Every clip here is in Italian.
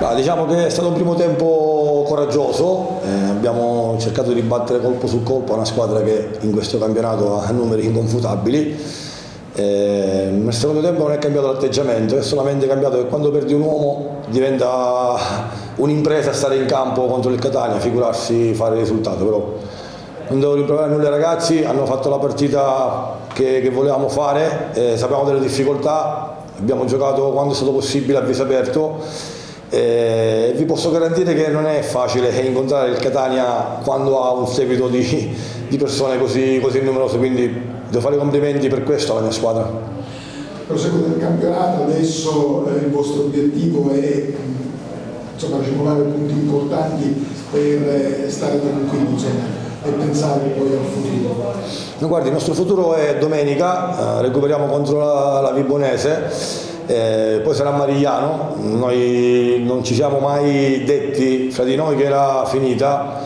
Diciamo che è stato un primo tempo coraggioso, abbiamo cercato di battere colpo su colpo a una squadra che in questo campionato ha numeri inconfutabili. Nel secondo tempo non è cambiato l'atteggiamento, è solamente cambiato che quando perdi un uomo diventa un'impresa stare in campo contro il Catania, figurarsi fare il risultato. Però non devo rimproverare nulla ai ragazzi, hanno fatto la partita che volevamo fare, sapevamo delle difficoltà, abbiamo giocato quando è stato possibile a viso aperto. Vi posso garantire che non è facile incontrare il Catania quando ha un seguito di persone così numerose, quindi devo fare i complimenti per questo alla mia squadra. Proseguo del campionato, adesso il vostro obiettivo è accumulare punti importanti per stare tranquilli e pensare poi al futuro. No, guardi, il nostro futuro è domenica, recuperiamo contro la Vibonese. Poi sarà Marigliano, noi non ci siamo mai detti fra di noi che era finita,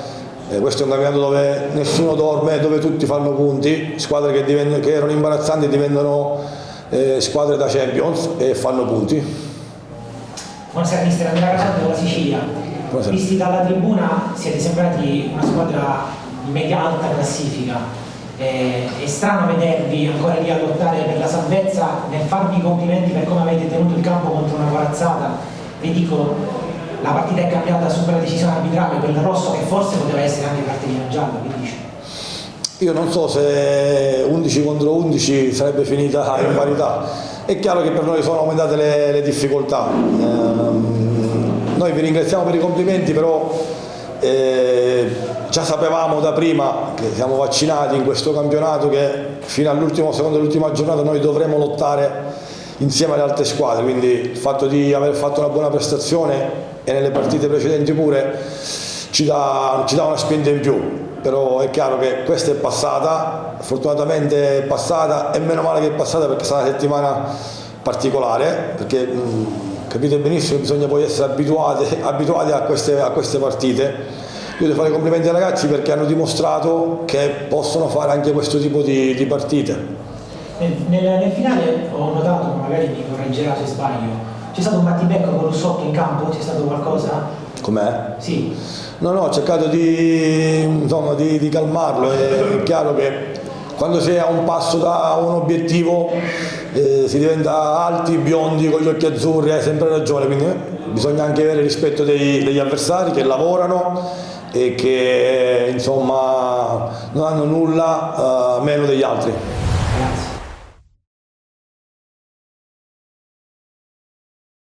questo è un campionato dove nessuno dorme, dove tutti fanno punti, squadre che erano imbarazzanti diventano squadre da Champions e fanno punti. Buonasera mister, Andrea Casotto della Sicilia. Buonasera. Visti dalla tribuna siete sembrati una squadra di media alta classifica. È strano vedervi ancora lì a lottare per la salvezza, nel farvi i complimenti per come avete tenuto il campo contro una corazzata. Vi dico, la partita è cambiata su quella decisione arbitrale, quel rosso che forse poteva essere anche cartellina gialla, quindi. Io non so se 11 contro 11 sarebbe finita in parità, è chiaro che per noi sono aumentate le difficoltà. Noi vi ringraziamo per i complimenti, però già sapevamo da prima che siamo vaccinati in questo campionato che fino all'ultimo secondo dell'ultima giornata noi dovremo lottare insieme alle altre squadre, quindi il fatto di aver fatto una buona prestazione e nelle partite precedenti pure ci dà una spinta in più, però è chiaro che questa è passata, fortunatamente è passata e meno male che è passata perché è stata una settimana particolare, perché capite benissimo che bisogna poi essere abituati a queste partite. Io devo fare i complimenti ai ragazzi perché hanno dimostrato che possono fare anche questo tipo di partite. Nel finale ho notato, magari mi correggerà se sbaglio, c'è stato un battibecco con Russotto in campo? C'è stato qualcosa? Com'è? Sì. No, ho cercato di calmarlo, è chiaro che quando si è a un passo da un obiettivo si diventa alti, biondi, con gli occhi azzurri, hai sempre ragione, quindi bisogna anche avere rispetto degli avversari che lavorano e che insomma non hanno nulla meno degli altri.